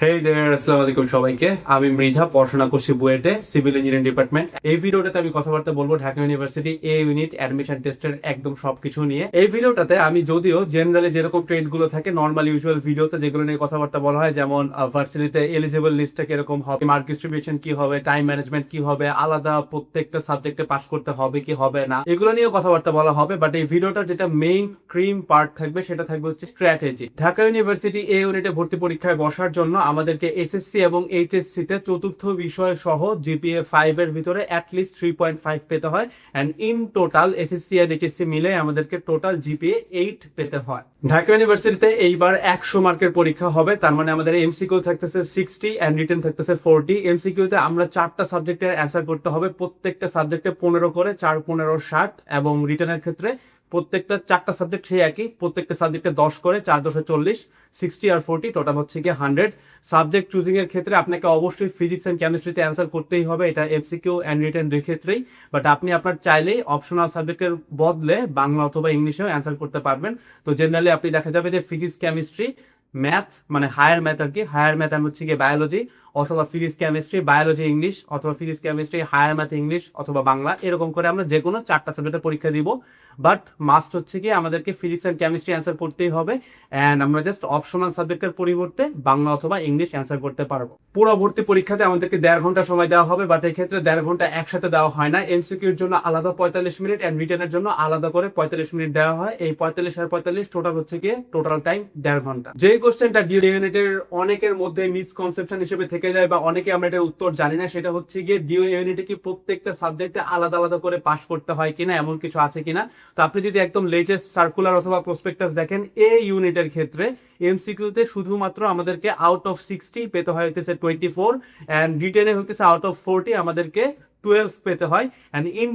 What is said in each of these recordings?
হেই দেয়ার, আসসালামু আলাইকুম সবাইকে। আমি মৃধা, পড়াশোনা করছি বুয়েটে, সিভিল ইঞ্জিনিয়ারিং ডিপার্টমেন্ট। এই ভিডিওটাতে আমি কথাবার্তা বলবো ঢাকা ইউনিভার্সিটি এ ইউনিট অ্যাডমিশন টেস্টের একদম সবকিছু নিয়ে। এই ভিডিওটাতে আমি যদিও জেনারেলি যেরকম ট্রেড গুলো থাকে নর্মাল ইউজুয়াল ভিডিওতে যেগুলো নিয়ে কথাবার্তা বলা হয়, যেমন ভার্সিটিতে এলিজিবল লিস্টটা কিরকম হবে, মার্ক ডিস্ট্রিবিউশন কি হবে, টাইম ম্যানেজমেন্ট কি হবে, আলাদা প্রত্যেকটা সাবজেক্টে পাস করতে হবে কি হবে না, এগুলো নিয়ে কথাবার্তা বলা হবে। বাট এই ভিডিওটার যেটা মেইন ক্রিম পার্ট থাকবে সেটা থাকবে হচ্ছে স্ট্র্যাটেজি। ঢাকা ইউনিভার্সিটি এ ইউনিটে ভর্তি পরীক্ষায় বসার জন্য আমাদেরকে এসএসসি এবং এইচএসসি তে চতুর্থ বিষয় সহ জিপিএ 5 এর ভিতরে অ্যাটলিস্ট 3.5 পেতে হয়। এন্ড ইন টোটাল এসএসসি আর এইচএসসি মিলে আমাদেরকে টোটাল জিপিএ 8 পেতে হয়। ঢাকা ইউনিভার্সিটিতে এইবার 100 মার্কের পরীক্ষা হবে, তার মানে আমাদের এমসিকিউ থাকতেছে 60 এন্ড রিটেন থাকতেছে 40। এমসিকিউ তে আমরা 4টা সাবজেক্টের অ্যান্সার করতে হবে, প্রত্যেকটা সাবজেক্টে 15 করে, 4 15 60। এবং রিটেনের ক্ষেত্রে প্রত্যেকটা 4টা সাবজেক্ট সেই একই, প্রত্যেকটা সাবজেক্টে 10 করে, 4 10 40, 60 আর 40 টোটাল হচ্ছে কি 100। সাবজেক্ট চুজিং এর ক্ষেত্রে আপনাকে অবশ্যই ফিজিক্স এন্ড কেমিস্ট্রিতে অ্যান্সার করতেই হবে, এটা এমসিকিউ এন্ড রিটেন দুই ক্ষেত্রেই। বাট আপনি আপনার চাইলেই অপশনাল সাবজেক্টের বদলে বাংলা অথবা ইংলিশেও অ্যান্সার করতে পারবেন। তো জেনারেলি আপনি দেখা যাবে যে ফিজিক্স কেমিস্ট্রি ম্যাথ, মানে হায়ার ম্যাথ আর কি, হায়ার ম্যাথ আমি হচ্ছে গিয়ে বায়োলজি অথবা ফিজিক্স কেমিস্ট্রি বায়োলজি ইংলিশ, অথবা physics chemistry higher math English অথবা বাংলা, এরকম করে আমরা যে কোনো 4টা সাবজেক্টের পরীক্ষা দিব। বাট মাস্ট হচ্ছে কি আমাদেরকে ফিজিক্স এন্ড কেমিস্ট্রি অ্যান্সার করতেই হবে। অ্যান্ড আমরা জাস্ট অপশনাল সাবজেক্টের পরিবর্তে বাংলা অথবা ইংলিশ অ্যান্সার করতে পারবো। পুরো ভর্তি পরীক্ষাতে আমাদেরকে 1.5 ঘন্টা সময় দেওয়া হবে, বাট এই ক্ষেত্রে 1.5 ঘন্টা একসাথে দেওয়া হয় না। এমসিকিউর জন্য আলাদা 45 মিনিট অ্যান্ড রিটেনের জন্য আলাদা করে 45 মিনিট দেওয়া হয়। এই 45 আর 45 টোটাল হচ্ছে গিয়ে টোটাল টাইম 1.5 ঘন্টা। যে কোশ্চেনটা ডিউ ইউনিটের অনেকের মধ্যে মিসকনসেপশন হিসেবে থেকে যায় বা অনেকে আমরা এটার উত্তর জানি না, সেটা হচ্ছে গিয়ে ডিউ ইউনিটে কি প্রত্যেকটা সাবজেক্টে আলাদা আলাদা করে পাস করতে হয় কিনা, এমন কিছু আছে কিনা। তো আপনি যদি একদম লেটেস্ট সার্কুলার অথবা প্রসপেক্টাস দেখেন, এই ইউনিটের ক্ষেত্রে এমসিকিউতে শুধুমাত্র আমাদেরকে আউট অফ 60 পেতে হয় হইতেছে 24, এন্ড রিটেনে হইতেছে আউট অফ 40 আমাদেরকে 12 পেতে হয়। And in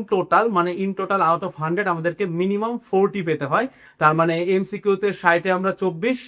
total out of 100 আমাদেরকে মিনিমাম 40 পেতে হয়। তার মানে এমসিকিউতে 60-এ আমরা 24,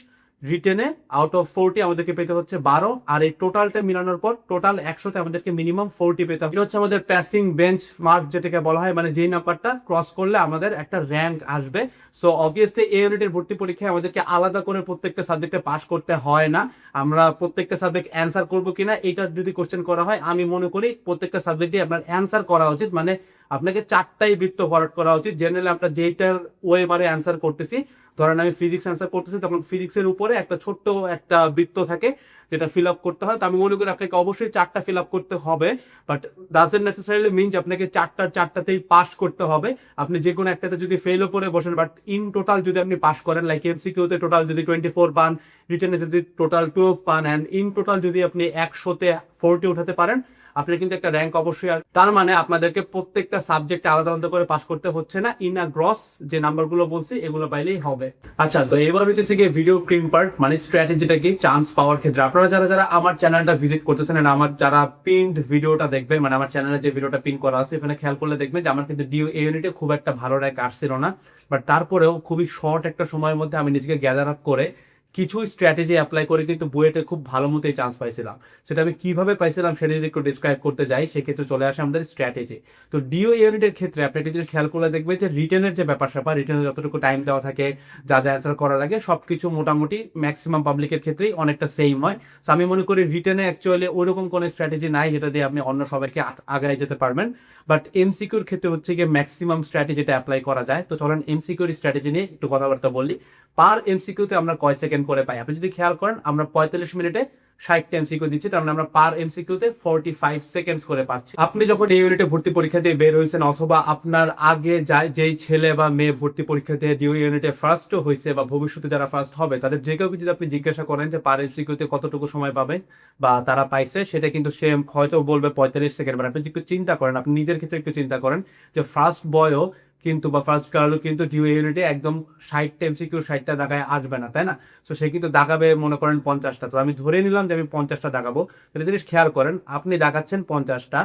রিটেনে আউট অফ 40 আমাদেরকে পেতে হচ্ছে 12, আর এই টোটালটা মিলানোর পর টোটাল 100-তে আমাদেরকে মিনিমাম 40 পেতে হবে। এটা হচ্ছে আমাদের প্যাসিং বেঞ্চ মার্ক যেটাকে বলা হয়, মানে যেই নাম্বারটা ক্রস করলে আমাদের একটা র্যাঙ্ক আসবে। সো অবভিয়াসলি এই ইউনিটের ভর্তি পরীক্ষায় আমাদেরকে আলাদা করে প্রত্যেকটা সাবজেক্টে পাস করতে হয় না। আমরা প্রত্যেকটা সাবজেক্ট অ্যান্সার করবো কিনা এটার যদি কোশ্চেন করা হয়, আমি মনে করি প্রত্যেকটা সাবজেক্টে আপনার অ্যান্সার করা উচিত। মানে আপনাকে 4টাই বৃত্ত ভরাট করা উচিত। জেনারেলি আমরা যেইটার ওয়েবারে অ্যান্সার করতেছি, ধরেন আমি ফিজিক্স অ্যান্সার করতেছি, তখন ফিজিক্সের উপরে একটা ছোট্ট একটা বৃত্ত থাকে যেটা ফিল আপ করতে হয়। তো আমি মনে করি আপনাকে অবশ্যই 4টা ফিল আপ করতে হবে, বাট ডাজন্ট নেসেসারিলি মিন যে আপনাকে 4টাতেই পাস করতে হবে। আপনি যে কোনো একটাতে যদি ফেলও করে বসেন, বাট ইন টোটাল যদি আপনি পাস করেন, লাইক এমসিকিউতে টোটাল যদি 24 পান, রিটেনে যদি টোটাল 12 পান, অ্যান্ড ইন টোটাল যদি আপনি 100-তে 40 উঠাতে পারেন, আপনি কিন্তু একটা র্যাঙ্ক অবশ্যই। তার মানে আপনাদেরকে প্রত্যেকটা সাবজেক্টে আলাদা আলাদা করে পাস করতে হচ্ছে না, ইন আ গ্রস যে নাম্বারগুলো বলছি এগুলো পাইলেই হবে। আচ্ছা, তো এবার হইতেছে গিয়ে ভিডিও ক্রিম পার্ট, মানে স্ট্র্যাটেজিটা কি চান্স পাওয়ার ক্ষেত্রে। আপনারা যারা যারা আমার চ্যানেলটা ভিজিট করতেছেন, আমার যারা পিনড ভিডিওটা দেখবেন, মানে আমার চ্যানেলে যে ভিডিওটা পিন করা আছে এখানে খেয়াল করলে দেখবেন যে আমার কিন্তু ডিউ ইউনিটে খুব একটা ভালো র্যাঙ্ক আসছিল না। বাট তারপরেও খুবই শর্ট একটা সময়ের মধ্যে আমি নিজেকে গ্যাদার আপ করে কিছু স্ট্র্যাটেজি অ্যাপ্লাই করে কিন্তু বুয়েটে খুব ভালো মতোই চান্স পাইছিলাম। সেটা আমি কিভাবে পাইছিলাম সেটা যদি একটু ডিসক্রাইব করতে যাই, সেক্ষেত্রে চলে আসে আমাদের স্ট্র্যাটেজি। তো ডিও ইউনিটের ক্ষেত্রে আপনি যদি খেয়াল করলে দেখবেন যে রিটেনের যে ব্যাপার স্যাপার, রিটেনে যতটুকু টাইম দেওয়া থাকে, যা যা অ্যান্সার করা লাগে, সবকিছু মোটামুটি ম্যাক্সিমাম পাবলিকের ক্ষেত্রেই অনেকটা সেম হয়। সো আমি মনে করি রিটেনে অ্যাকচুয়ালি ওইরকম কোনো স্ট্র্যাটেজি নাই যেটা দিয়ে আপনি অন্য সবাইকে আগায় যেতে পারবেন। বাট এমসিকিউর ক্ষেত্রে হচ্ছে গিয়ে ম্যাক্সিমাম স্ট্র্যাটেজিটা অ্যাপ্লাই করা যায়। তো চলেন এমসিকিউর স্ট্র্যাটেজি নিয়ে একটু কথাবার্তা বলি। পার এমসিকিউতে আমরা কয় সেকেন্ড করে পাই? আপনি যদি খেয়াল করেন, আমরা 45 মিনিটে 60টা এমসিকিউ দিচ্ছি, তার মানে আমরা পার এমসিকিউতে 45 সেকেন্ডস করে পাচ্ছি। আপনি যখন এই ইউনিটে ভর্তি পরীক্ষা দিয়ে বের হয়েছেন, অথবা আপনার আগে যেই ছেলে বা মেয়ে ভর্তি পরীক্ষা দিয়ে ডিউ ইউনিটে ফার্স্ট হয়েছে বা ভবিষ্যতে যারা ফার্স্ট হবে, তাদের যে কাউকে যদি আপনি জিজ্ঞাসা করেন যে পার এমসিকিউতে কতটুকু সময় পাবে বা তারা পাইছে, সেটা কিন্তু সে হয়তো বলবে 45 সেকেন্ড। মানে আপনি একটু চিন্তা করেন, আপনি নিজের ক্ষেত্রে একটু চিন্তা করেন যে ফার্স্ট বয়ও কিন্তু বা ফার্স্ট গার্লও কিন্তু ডিউ ইউনিটে একদম 60টা এমসিকিউ 60টা দাগায় আসবে না, তাই না? তো সে কিন্তু দাগাবে মনে করেন 50টা। তো আমি ধরে নিলাম যে আমি 50টা দাগাবো। একটা জিনিস খেয়াল করেন, আপনি দাগাচ্ছেন 50টা,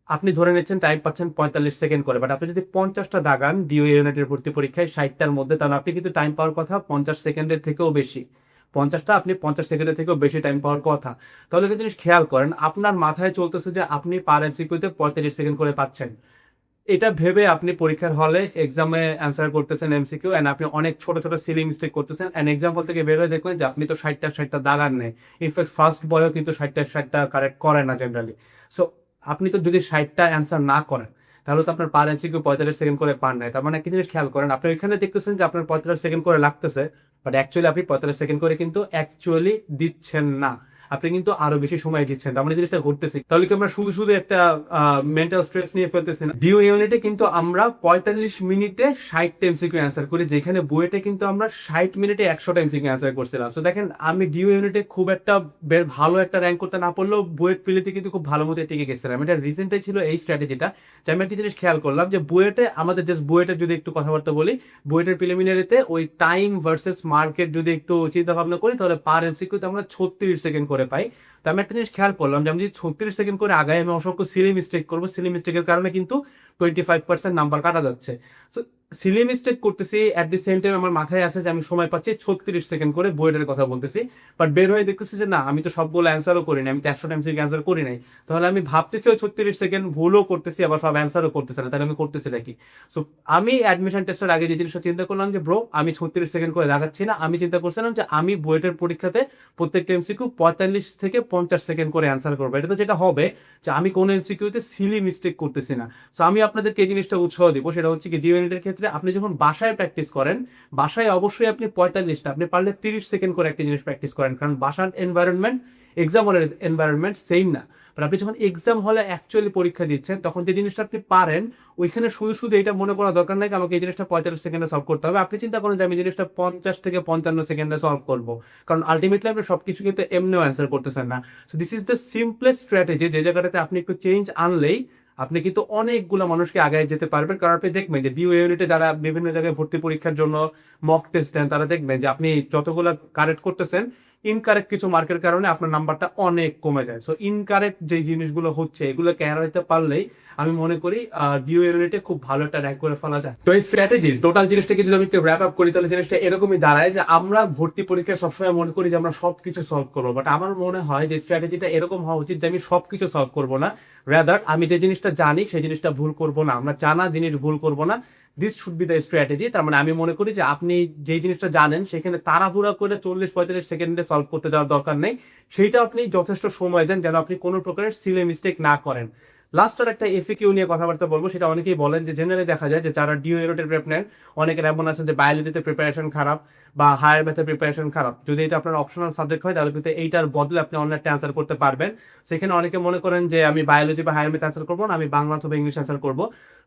আপনি ধরে নিচ্ছেন টাইম পাচ্ছেন 45 সেকেন্ড করে। বাট আপনি যদি 50টা দাগান ডিউ ইউনিটের ভর্তি পরীক্ষায় 60টার মধ্যে, তাহলে আপনি কিন্তু টাইম পাওয়ার কথা 50 সেকেন্ডের থেকেও বেশি। 50টা আপনি 50 সেকেন্ডের থেকেও বেশি টাইম পাওয়ার কথা। তাহলে একটা জিনিস খেয়াল করেন, আপনার মাথায় চলতেছে যে আপনি পার এমসিকিউতে 45 সেকেন্ড করে পাচ্ছেন। এটা ভেবে আপনি পরীক্ষার হলে এক্সামে অ্যান্সার করতেছেন এমসিকিউ এন্ড আপনি অনেক ছোট ছোট সিলি মিস্টেক করতেছেন এন্ড এক্সাম্পল থেকে বের হয়ে দেখবেন যে আপনি তো 60টা দাগার নেই, ইনফ্যাক্ট ফার্স্ট বয়ও কিন্তু 60টা কারেক্ট করে না জেনারেলি। সো আপনি তো যদি 60টা অ্যান্সার না করেন তাহলে তো আপনার পার এমসিকিউ 45 সেকেন্ড করে পান নাই। তার মানে একটা জিনিস খেয়াল করেন, আপনি ওইখানে দেখতেছেন যে আপনার 45 সেকেন্ড করে লাগতেছে, বাট অ্যাকচুয়ালি আপনি 45 সেকেন্ড করে কিন্তু অ্যাকচুয়ালি দিচ্ছেন না, আপনি কিন্তু আরো বেশি সময় দিচ্ছেন। তার মানে জিনিসটা ঘটতেছে তাহলে কি আমরা শুধু শুধু একটা মেন্টাল স্ট্রেস নিয়ে ফেলতেছি না। ডিও ইউনিটে কিন্তু আমরা 45 মিনিটে 60টা এমসিকিউ অ্যান্সার করি, যেখানে বুয়েটে কিন্তু আমরা 60 মিনিটে 100টা এমসিকিউ অ্যান্সার করছিলাম। তো দেখেন আমি ডিও ইউনিটে খুব একটা ভালো একটা র্যাঙ্ক করতে না পারলেও বুয়েট প্রিলিতে কিন্তু খুব ভালো মতো টিকে গেছিলাম। এটার রিজনটাই ছিল এই স্ট্র্যাটেজিটা, যে আমি একটা জিনিস খেয়াল করলাম যে বুয়েটে আমাদের জাস্ট বুয়েটের যদি একটু কথাবার্তা বলি, বুয়েটের প্রিলিমিনারিতে ওই টাইম ভার্সেস মার্কেট যদি একটু চিন্তা ভাবনা করি তাহলে পার এমসিকিউতে আমরা 36 সেকেন্ড করে পাই। তো আমি একটা জিনিস খেয়াল করলাম যে আমি যদি 36 সেকেন্ড করে আগাই আমি অসংখ্য সিলি মিস্টেক করবো, সিলি মিস্টেকের কারণে কিন্তু 25% নাম্বার কাটা যাচ্ছে। সো সিলি মিস্টেক করতেছি, অ্যাট দি সেম টাইম আমার মাথায় আছে যে আমি সময় পাচ্ছি 36 সেকেন্ড করে বইয়ের কথা বলতেছি, বাট বের হয়ে দেখতেছি যে না আমি তো সবগুলো অ্যান্সারও করি নাই, আমি তো 100টা এমসিকিউ অ্যান্সার করি নাই। তাহলে আমি ভাবতেছি ওই 36 সেকেন্ড ভুলও করতেছি আবার সব অ্যান্সারও করতেছি না, তাহলে আমি করতেছি নাকি? সো আমি অ্যাডমিশন টেস্টের আগে যে জিনিসটা চিন্তা করলাম যে ব্রো আমি 36 সেকেন্ড করে দেখাচ্ছি না, আমি চিন্তা করছিলাম যে আমি বুয়েটের পরীক্ষাতে প্রত্যেকটা এমসিকিউ 45 থেকে 50 সেকেন্ড করে অ্যান্সার করবো। এটা তো যেটা হবে যে আমি কোনো এমসিকিউতে সিলি মিস্টেক করতেছি না। সো আমি আপনাদেরকে এই জিনিসটা উৎসাহ দিব, সেটা হচ্ছে কি ডিও ইউনিটের ক্ষেত্রে আপনি যখন বাসায় প্র্যাকটিস করেন, বাসায় অবশ্যই আপনি 45টা, আপনি পারলে 30 সেকেন্ড করে একটা জিনিস প্র্যাকটিস করেন, কারণ বাসার এনভায়রনমেন্ট এক্সাম হলের এনভায়রনমেন্ট সেম না। বাট আপনি যখন এক্সাম হলে অ্যাকচুয়ালি পরীক্ষা দিচ্ছেন তখন যে জিনিসটা আপনি পারেন ওইখানে শুধু শুধু এটা মনে করা দরকার নাই আমাকে এই জিনিসটা 45 সেকেন্ডে সলভ করতে হবে। আপনি চিন্তা করেন যে আমি জিনিসটা 50 থেকে 55 সেকেন্ডে সলভ করবো, কারণ আলটিমেটলি আপনি সবকিছু কিন্তু এমনিও অ্যান্সার করতেছেন না। So this is the simplest strategy, যে জায়গাটাতে আপনি একটু চেঞ্জ আনলেই আপনি কিন্তু অনেকগুলো মানুষকে আগায় যেতে পারবেন। কারণ আপনি দেখবেন যে ডিও ইউনিটে যারা বিভিন্ন জায়গায় ভর্তি পরীক্ষার জন্য মক টেস্ট দেন তারা দেখবেন যে আপনি যতগুলো কারেক্ট করতেছেন ইনকারেক্ট কিছু মার্কের কারণে আপনার নাম্বারটা অনেক কমে যায়। সো ইনকারেক্ট যে জিনিসগুলো হচ্ছে এগুলোকে এড়াইতে পারলেই আমি মনে করি ডিও ইউনিটে খুব ভালো একটা র্যাঙ্ক করে ফেলা যায়। তো এই স্ট্র্যাটেজি টোটাল জিনিসটাকে যদি আমি একটু র্যাপ আপ করি তাহলে জিনিসটা এরকমই দাঁড়ায় যে আমরা ভর্তি পরীক্ষায় সবসময় মনে করি যে আমরা সবকিছু সলভ করবো, বাট আমার মনে হয় যে স্ট্র্যাটেজিটা এরকম হওয়া উচিত যে আমি সবকিছু সলভ করবো না, রাদার আমি যে জিনিসটা জানি সেই জিনিসটা ভুল করবো না, আমরা জানা জিনিস ভুল করবো না। This should be the strategy. তার মানে আমি মনে করি যে আপনি যেই জিনিসটা জানেন সেখানে তাড়াহুড়া করে 40-45 সেকেন্ডে সলভ করতে যাওয়ার দরকার নেই, সেইটা আপনি যথেষ্ট সময় দেন যেন আপনি কোনো প্রকারের সিলি মিস্টেক না করেন। লাস্ট আর একটা এফএকিউ নিয়ে কথাবার্তা বলবো, সেটা অনেকেই বলেন যে জেনারেলি দেখা যায় যে যারা ডিও ইউনিটের প্রেপ নেন অনেকের এমন আছে যে বায়োলজিতে প্রিপারেশন খারাপ বা হায়ার ম্যাথে প্রিপারেশন খারাপ। যদি এটা আপনার অপশনাল সাবজেক্ট হয় তাহলে কিন্তু এইটার বদলে আপনি অন্য একটা অ্যান্সার করতে পারবেন। সেখানে অনেকে মনে করেন যে আমি বায়োলজি বা হায়ার ম্যাথ অ্যান্সার করবো না, আমি বাংলা অথবা ইংলিশ অ্যান্সার করবো।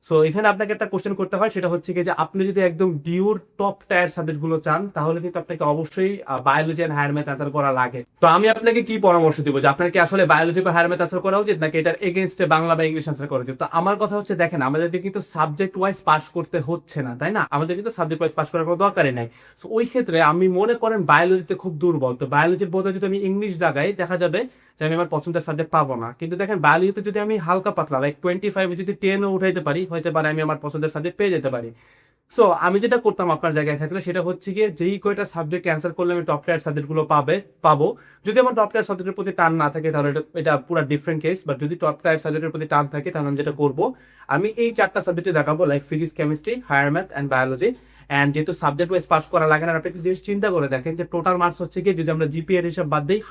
সো এখানে আপনাকে একটা কোশ্চেন করতে হয়, সেটা হচ্ছে কি যে আপনি যদি একদম ডিউর টপ টায়ার সাবজেক্টগুলো চান তাহলে কিন্তু আপনাকে অবশ্যই biology and higher math answer করা লাগে। তো আমি আপনাকে কি পরামর্শ দিব যে আপনার কি আসলে বায়োলজি বা হায়ার ম্যাথ অ্যান্সার করা উচিত নাকি এটার এগেইনস্টে বাংলা বা ইংলিশ অ্যান্সার করা উচিত? তো আমার কথা হচ্ছে দেখেন আমাদেরকে কিন্তু সাবজেক্ট ওয়াইজ পাস করতে হচ্ছে না, তাই না? আমাদের কিন্তু সাবজেক্ট ওয়াইজ পাস করার কোনো দরকারই নাই। সো ওই ক্ষেত্রে আমি মনে করেন বায়োলজিতে খুব দুর্বল, তো বায়োলজির বদলে যদি আমি ইংলিশ দাগাই দেখা যাবে যে আমি আমার পছন্দের সাবজেক্ট পাবো না। কিন্তু দেখেন বায়োলজিতে যদি আমি হালকা পাতলা লাইক 25 যদি 10ও উঠাইতে পারি হইতে পারে আমি আমার পছন্দের সাবজেক্ট পেয়ে যেতে পারি। সো আমি যেটা করতাম আপনার জায়গায় থাকলে সেটা হচ্ছে গিয়ে যেই কয়টা সাবজেক্ট অ্যান্সার করলে আমি টপ টায়ার সাবজেক্টগুলো পাবো। যদি আমার টপ টায়ার সাবজেক্টের প্রতি টান না থাকে তাহলে এটা পুরো ডিফারেন্ট কেস, বাট যদি টপ টায়ার সাবজেক্টের প্রতি টান থাকে তাহলে আমি যেটা করবো আমি এই 4টা সাবজেক্টে দেখাবো, like physics, chemistry, higher math and biology. And যেহেতু সাবজেক্ট ওয়াইজ পাস করা লাগে না, আপনি একটা জিনিস চিন্তা করে দেখেন যে টোটাল মার্কস হচ্ছে কি যদি আমরা জিপিএর হিসাব বাদ দিই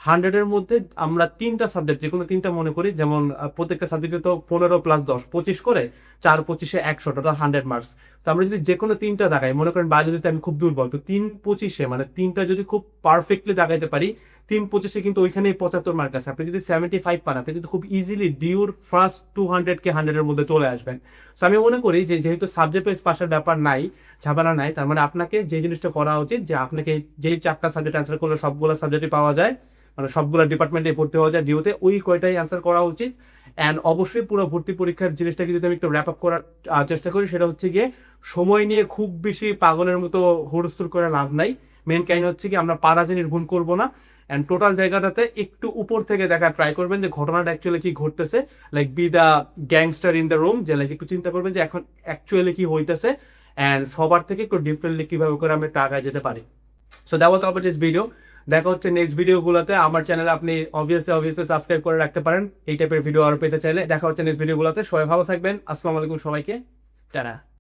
100-এর মধ্যে আমরা 3টা সাবজেক্ট যে কোনো 3টা মনে করি, যেমন প্রত্যেকটা সাবজেক্টে তো 15 + 10 25 করে 4-25-এ 100 টোটাল 100 মার্কস। তো আমরা যদি যে কোনো 3টা দাগাই, মনে করেন বায়োলজিতে আমি খুব দুর্বল, তো 3-25-এ মানে 3টা যদি খুব পারফেক্টলি দাগাইতে পারি 3-25-এ কিন্তু ওইখানেই 75 মার্ক আছে। আপনি যদি 75 পান আপনি কিন্তু খুব ইজিলি ডিউর ফার্স্ট 200কে 100-এর মধ্যে চলে আসবেন। সো আমি মনে করি যে যেহেতু সাবজেক্ট ওয়াইজ পাসের ব্যাপার নাই, ঝামেলা নাই, তার মানে আপনাকে যে জিনিসটা করা উচিত যে আপনাকে যেই 4টা সাবজেক্ট অ্যান্সার করলে সবগুলো সাবজেক্টই পাওয়া যায়, মানে সবগুলো ডিপার্টমেন্টে ভর্তি হওয়া যায় ডিওতে, ওই কয়টাই অ্যান্সার করা উচিত। অ্যান্ড অবশ্যই পুরো ভর্তি পরীক্ষার জিনিসটাকে যদি আমি একটু র্যাপ আপ করার চেষ্টা করি সেটা হচ্ছে গিয়ে সময় নিয়ে খুব বেশি পাগলের মতো হুড়স্থুল করে লাভ নাই। মেন কাহিনী হচ্ছে কি আমরা পারা জিনিস ভুল করবো না, অ্যান্ড টোটাল জায়গাটাতে একটু উপর থেকে দেখা ট্রাই করবেন যে ঘটনাটা অ্যাকচুয়ালি কি ঘটতেছে, like B the gangster in the room, যে লাইক একটু চিন্তা করবেন যে এখন অ্যাকচুয়ালি কি হইতেছে অ্যান্ড সবার থেকে একটু ডিফারেন্টলি কিভাবে করে আমরা টাকায় যেতে পারি। So that was about this video. দেখা হচ্ছে নেক্সট ভিডিওগুলোতে। আমার চ্যানেলে আপনি অবভিয়াসলি সাবস্ক্রাইব করে রাখতে পারেন এই টাইপের ভিডিও আরো পেতে চাইলে। দেখা হচ্ছে নেক্সট ভিডিওগুলোতে। সবাই ভালো থাকবেন। আসসালামু আলাইকুম সবাইকে, টাটা।